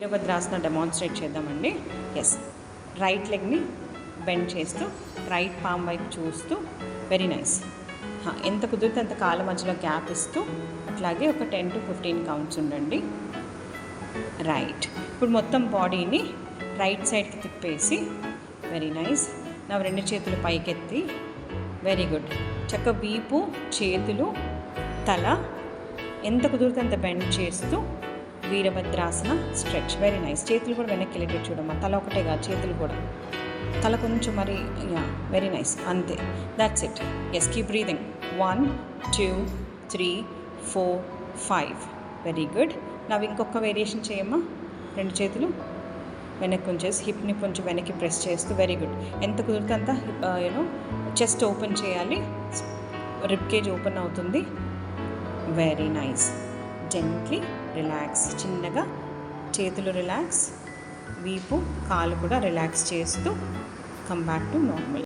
Virabhadrasana demonstrate చేద్దామండి. Yes, right లెగ్ని bend చేస్తూ right palm వైపు చూస్తూ వెరీ నైస్. ఎంత కుదిరితే అంత కాళ్ళ మధ్యలో గ్యాప్ ఇస్తూ అట్లాగే ఒక 10 to 15 కౌంట్స్ ఉండండి. రైట్. ఇప్పుడు మొత్తం బాడీని రైట్ సైడ్కి తిప్పేసి వెరీ నైస్. నా 2 చేతులు పైకెత్తి వెరీ గుడ్. చక్కగా వీపు, చేతులు, తల ఎంత కుదిరితే అంత బెండ్ చేస్తూ వీరభద్రాసన స్ట్రెచ్. Very nice. చేతులు కూడా వెనక్కి వెళ్ళేటట్టు చూడమ్మా. తల ఒకటే కాదు, చేతులు కూడా. తల కొంచెం మరి వెరీ నైస్. అంతే, that's it. Yes, keep breathing. 1 2 3 4 5. Very good. నవ్వు ఇంకొక వేరియేషన్ చేయమ్మా. 2 చేతులు వెనక్కి ఉంచేసి హిప్ని కొంచెం వెనక్కి ప్రెస్ చేస్తూ వెరీ గుడ్. ఎంత కుదిరితే అంత చెస్ట్ ఓపెన్ చేయాలి. రిబ్ కేజ్ ఓపెన్ అవుతుంది. Very nice. Gently relax. చిన్నగా చేతులు రిలాక్స్, వీపు, కాలు కూడా రిలాక్స్ చేస్తూ కమ్ బ్యాక్ టు నార్మల్.